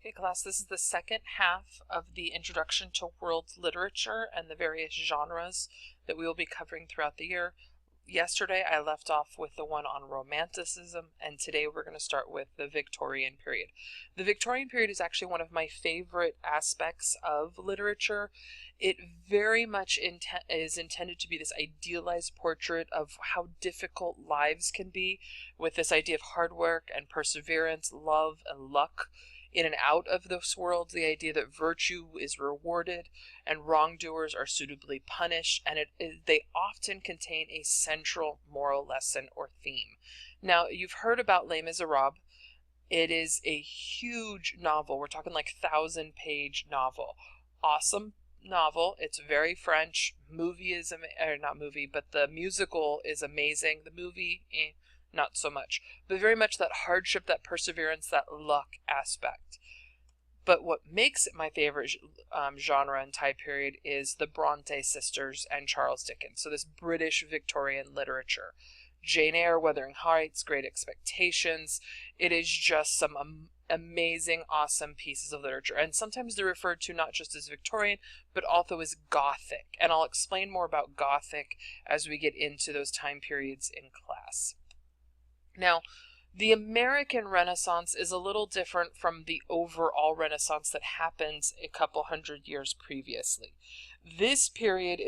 Okay, class, this is the second half of the Introduction to World Literature and the various genres that we will be covering throughout the year. Yesterday, I left off with the one on Romanticism, and today we're going to start with the Victorian period. The Victorian period is actually one of my favorite aspects of literature. It very much is intended to be this idealized portrait of how difficult lives can be, with this idea of hard work and perseverance, love and luck in and out of this world, the idea that virtue is rewarded and wrongdoers are suitably punished, and they often contain a central moral lesson or theme. Now, you've heard about Les Miserables. It is a huge novel. We're talking like 1,000-page novel. Awesome novel. It's very French. Movie is, or not movie, but the musical is amazing. The movie, not so much, but very much that hardship, that perseverance, that luck aspect. But what makes it my favorite genre and time period is the Bronte sisters and Charles Dickens. So this British Victorian literature. Jane Eyre, Wuthering Heights, Great Expectations. It is just some amazing, awesome pieces of literature. And sometimes they're referred to not just as Victorian, but also as Gothic. And I'll explain more about Gothic as we get into those time periods in class. Now, the American Renaissance is a little different from the overall Renaissance that happens a couple hundred years previously. This period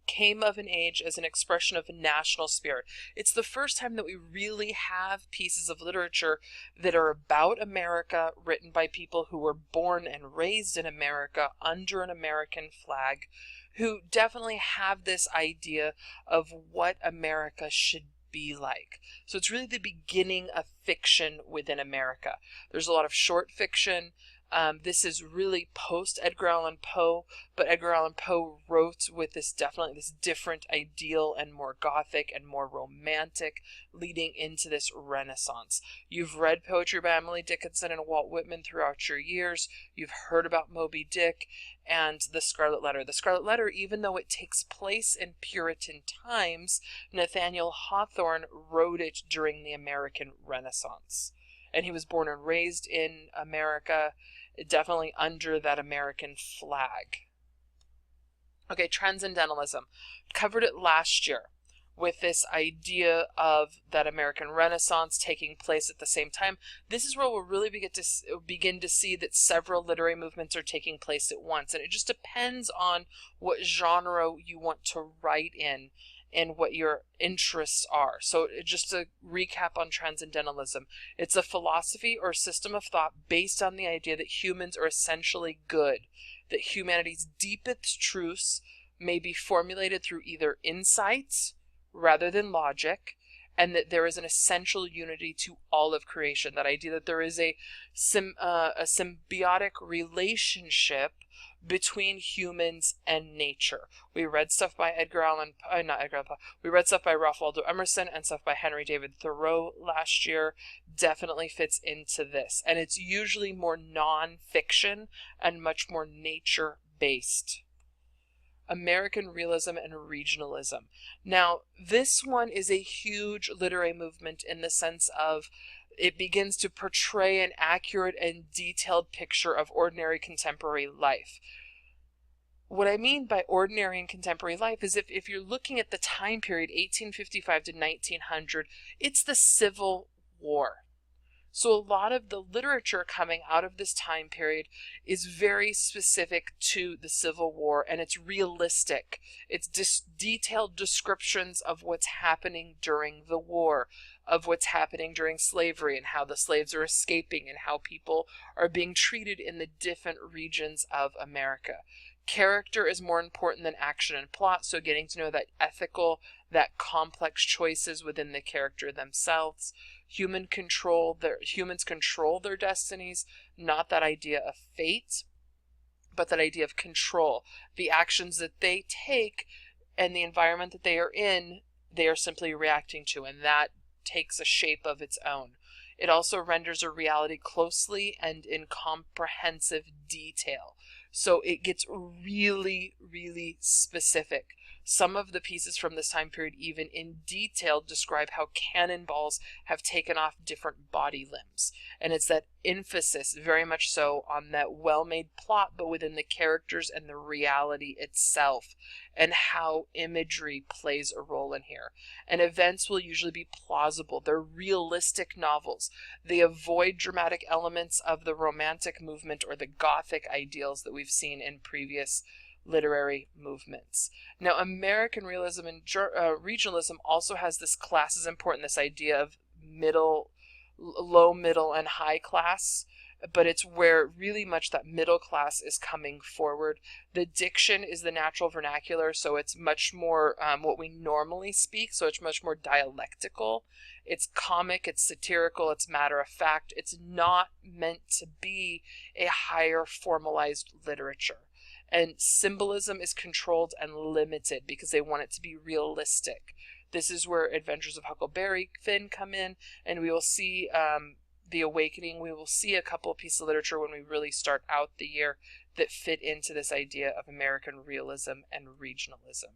came of an age as an expression of national spirit. It's the first time that we really have pieces of literature that are about America, written by people who were born and raised in America under an American flag, who definitely have this idea of what America should be like. So it's really the beginning of fiction within America. There's a lot of short fiction. This is really post Edgar Allan Poe, but Edgar Allan Poe wrote with this different ideal and more Gothic and more romantic, leading into this Renaissance. You've read poetry by Emily Dickinson and Walt Whitman throughout your years. You've heard about Moby Dick and the Scarlet Letter. The Scarlet Letter, even though it takes place in Puritan times, Nathaniel Hawthorne wrote it during the American Renaissance. And he was born and raised in America, definitely under that American flag. Okay, Transcendentalism. Covered it last year with this idea of that American Renaissance taking place at the same time. This is where we'll really begin to see that several literary movements are taking place at once. And it just depends on what genre you want to write in and what your interests are. So just to recap on Transcendentalism, it's a philosophy or system of thought based on the idea that humans are essentially good, that humanity's deepest truths may be formulated through either insights rather than logic, and that there is an essential unity to all of creation. That idea that there is a symbiotic relationship between humans and nature. We read stuff by we read stuff by Ralph Waldo Emerson and stuff by Henry David Thoreau last year. Definitely fits into this. And it's usually more non-fiction and much more nature-based. American realism and regionalism. Now, this one is a huge literary movement in the sense of it begins to portray an accurate and detailed picture of ordinary contemporary life. What I mean by ordinary and contemporary life is if you're looking at the time period, 1855 to 1900, it's the Civil War. So a lot of the literature coming out of this time period is very specific to the Civil War, and it's realistic. It's detailed descriptions of what's happening during the war, of what's happening during slavery, and how the slaves are escaping, and how people are being treated in the different regions of America. Character is more important than action and plot, so getting to know that ethical, that complex choices within the character themselves. Humans control their destinies, not that idea of fate, but that idea of control. The actions that they take and the environment that they are in, they are simply reacting to, and that takes a shape of its own. It also renders a reality closely and in comprehensive detail. So it gets really, really specific. Some of the pieces from this time period even in detail describe how cannonballs have taken off different body limbs. And it's that emphasis, very much so, on that well-made plot, but within the characters and the reality itself, and how imagery plays a role in here. And events will usually be plausible. They're realistic novels. They avoid dramatic elements of the Romantic movement or the Gothic ideals that we've seen in previous literary movements. Now, American realism and regionalism also has this classism important, this idea of low, middle, and high class, but it's where really much that middle class is coming forward. The diction is the natural vernacular, so it's much more what we normally speak, so it's much more dialectical. It's comic, it's satirical, it's matter of fact. It's not meant to be a higher formalized literature. And symbolism is controlled and limited because they want it to be realistic. This is where Adventures of Huckleberry Finn come in, and we will see The Awakening. We will see a couple of pieces of literature when we really start out the year that fit into this idea of American realism and regionalism.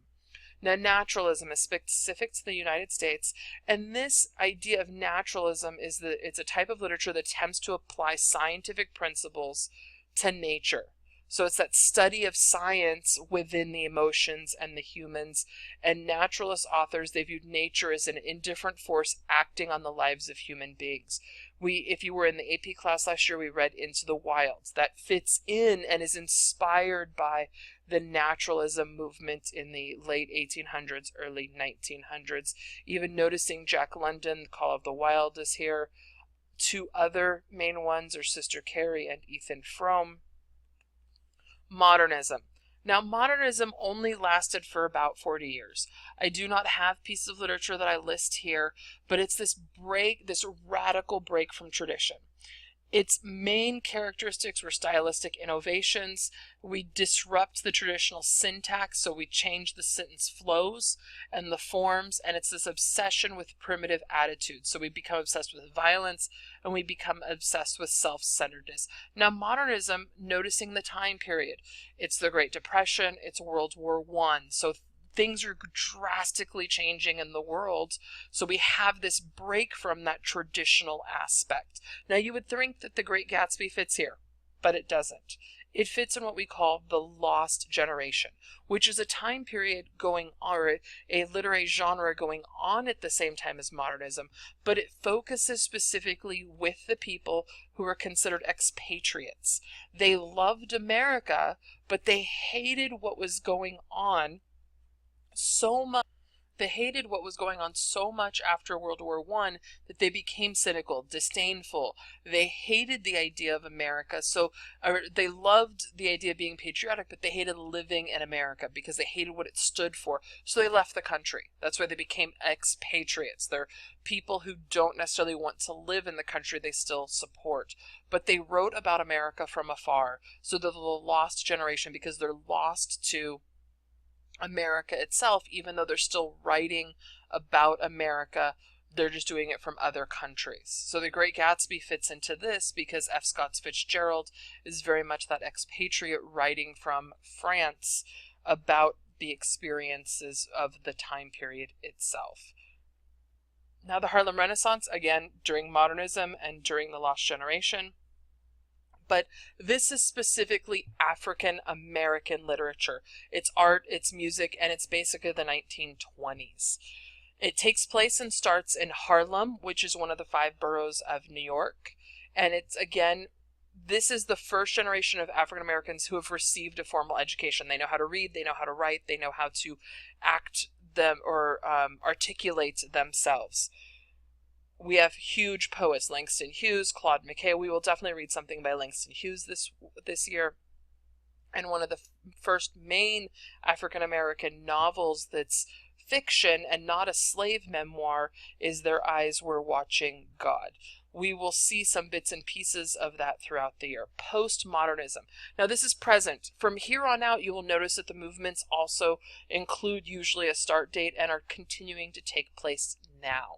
Now, naturalism is specific to the United States, and this idea of naturalism is that it's a type of literature that attempts to apply scientific principles to nature. So it's that study of science within the emotions and the humans. And naturalist authors, they viewed nature as an indifferent force acting on the lives of human beings. If you were in the AP class last year, we read Into the Wilds. That fits in and is inspired by the naturalism movement in the late 1800s, early 1900s. Even noticing Jack London, Call of the Wild is here. Two other main ones are Sister Carrie and Ethan Frome. Modernism. Now, modernism only lasted for about 40 years. I do not have pieces of literature that I list here, but it's this radical break from tradition. Its main characteristics were stylistic innovations. We disrupt the traditional syntax, so we change the sentence flows and the forms, and it's this obsession with primitive attitudes. So we become obsessed with violence, and we become obsessed with self-centeredness. Now, modernism, noticing the time period, it's the Great Depression, it's World War I, so things are drastically changing in the world, so we have this break from that traditional aspect. Now, you would think that The Great Gatsby fits here, but it doesn't. It fits in what we call the Lost Generation, which is a time period going on, or a literary genre going on at the same time as modernism, but it focuses specifically with the people who are considered expatriates. They loved America, but they hated what was going on so much. They hated what was going on so much after World War I that they became cynical, disdainful. They hated the idea of America, they loved the idea of being patriotic, but they hated living in America because they hated what it stood for. So they left the country. That's why they became expatriates. They're people who don't necessarily want to live in the country they still support. But they wrote about America from afar. So they're the lost generation because they're lost to America itself, even though they're still writing about America, they're just doing it from other countries. So The Great Gatsby fits into this because F. Scott Fitzgerald is very much that expatriate writing from France about the experiences of the time period itself. Now, the Harlem Renaissance, again, during modernism and during the Lost Generation. But this is specifically African American literature. It's art, it's music, and it's basically the 1920s. It takes place and starts in Harlem, which is one of the 5 boroughs of New York. And it's, again, this is the first generation of African Americans who have received a formal education. They know how to read, they know how to write, they know how to act them or articulate themselves. We have huge poets, Langston Hughes, Claude McKay. We will definitely read something by Langston Hughes this year. And one of the first main African-American novels that's fiction and not a slave memoir is Their Eyes Were Watching God. We will see some bits and pieces of that throughout the year. Postmodernism. Now, this is present. From here on out, you will notice that the movements also include usually a start date and are continuing to take place now.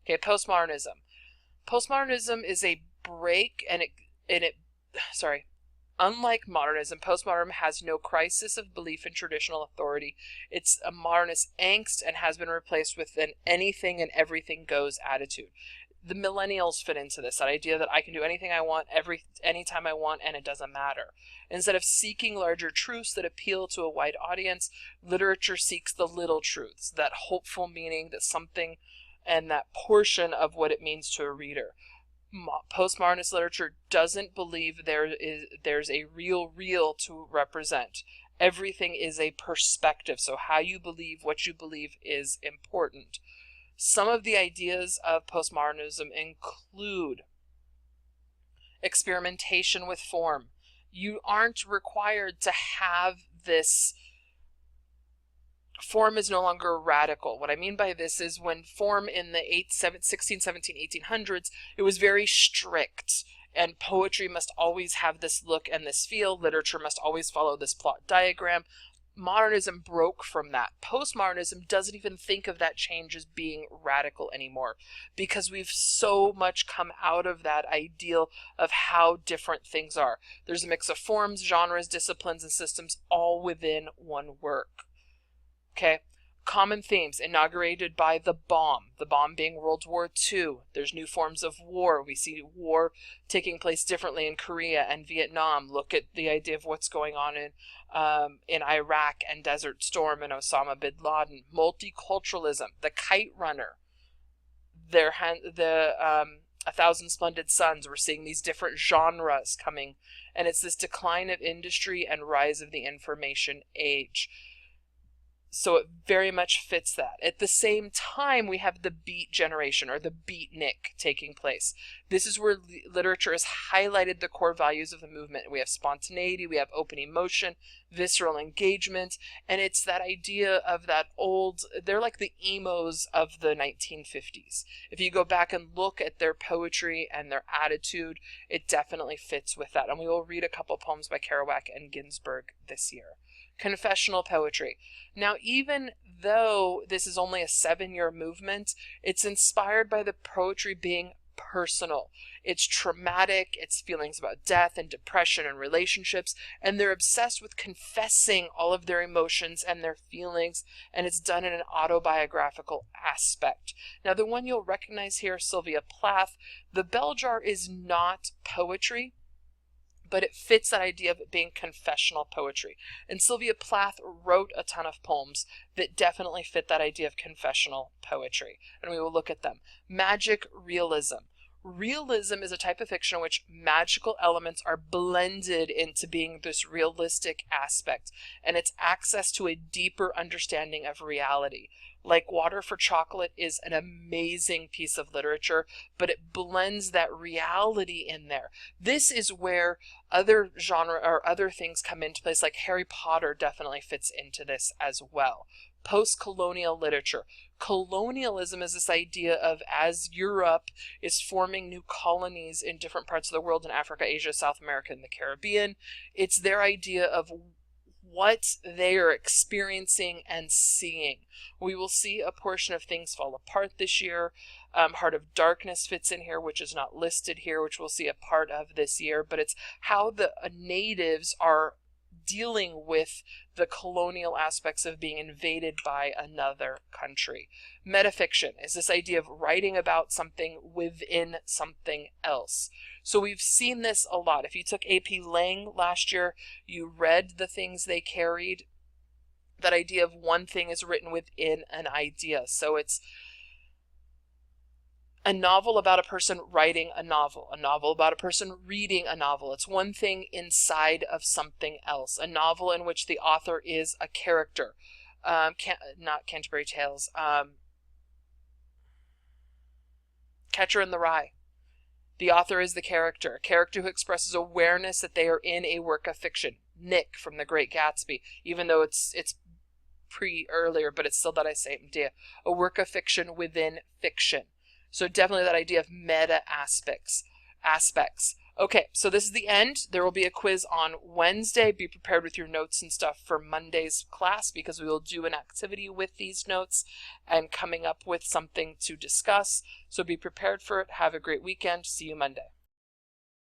Okay, postmodernism. Postmodernism is a break, Unlike modernism, postmodernism has no crisis of belief in traditional authority. It's a modernist angst and has been replaced with an anything and everything goes attitude. The millennials fit into this, that idea that I can do anything I want, anytime I want, and it doesn't matter. Instead of seeking larger truths that appeal to a wide audience, literature seeks the little truths, that hopeful meaning, that something, and that portion of what it means to a reader. Postmodernist literature doesn't believe there's a real to represent. Everything is a perspective, so how you believe what you believe is important. Some of the ideas of postmodernism include experimentation with form. You aren't required to have this. Form is no longer radical. What I mean by this is when form in the 16, 17, 1800s, it was very strict, and poetry must always have this look and this feel. Literature must always follow this plot diagram. Modernism broke from that. Postmodernism doesn't even think of that change as being radical anymore, because we've so much come out of that ideal of how different things are. There's a mix of forms, genres, disciplines, and systems all within one work. Okay, common themes inaugurated by the bomb being World War II. There's new forms of war. We see war taking place differently in Korea and Vietnam. Look at the idea of what's going on in Iraq and Desert Storm and Osama bin Laden. Multiculturalism, the Kite Runner, A Thousand Splendid Suns. We're seeing these different genres coming, and it's this decline of industry and rise of the information age. So it very much fits that. At the same time, we have the beat generation, or the beatnik, taking place. This is where literature has highlighted the core values of the movement. We have spontaneity, we have open emotion, visceral engagement, and it's that idea of that old, they're like the emos of the 1950s. If you go back and look at their poetry and their attitude, it definitely fits with that. And we will read a couple poems by Kerouac and Ginsberg this year. Confessional poetry. Now, even though this is only a 7-year movement, it's inspired by the poetry being personal. It's traumatic, it's feelings about death and depression and relationships, and they're obsessed with confessing all of their emotions and their feelings, and it's done in an autobiographical aspect. Now, the one you'll recognize here, Sylvia Plath, the bell jar is not poetry, but it fits that idea of it being confessional poetry. And Sylvia Plath wrote a ton of poems that definitely fit that idea of confessional poetry. And we will look at them. Magic realism. Realism is a type of fiction in which magical elements are blended into being this realistic aspect, and it's access to a deeper understanding of reality. Like Water for Chocolate is an amazing piece of literature, but it blends that reality in there. This is where other genre or other things come into place, like Harry Potter definitely fits into this as well. Post-colonial literature. Colonialism is this idea of, as Europe is forming new colonies in different parts of the world, in Africa, Asia, South America, and the Caribbean, it's their idea of what they are experiencing and seeing. We will see a portion of Things Fall Apart this year. Heart of Darkness fits in here, which is not listed here, which we'll see a part of this year, but it's how the natives are dealing with the colonial aspects of being invaded by another country. Metafiction is this idea of writing about something within something else. So we've seen this a lot. If you took AP Lang last year, you read the things they carried. That idea of one thing is written within an idea. So it's a novel about a person writing a novel about a person reading a novel. It's one thing inside of something else. A novel in which the author is a character. Not Canterbury Tales. Catcher in the Rye. The author is the character, a character who expresses awareness that they are in a work of fiction. Nick from The Great Gatsby, even though it's earlier, but it's still that same idea. A work of fiction within fiction. So definitely that idea of meta aspects. Okay, so this is the end. There will be a quiz on Wednesday. Be prepared with your notes and stuff for Monday's class, because we will do an activity with these notes and coming up with something to discuss. So be prepared for it. Have a great weekend. See you Monday.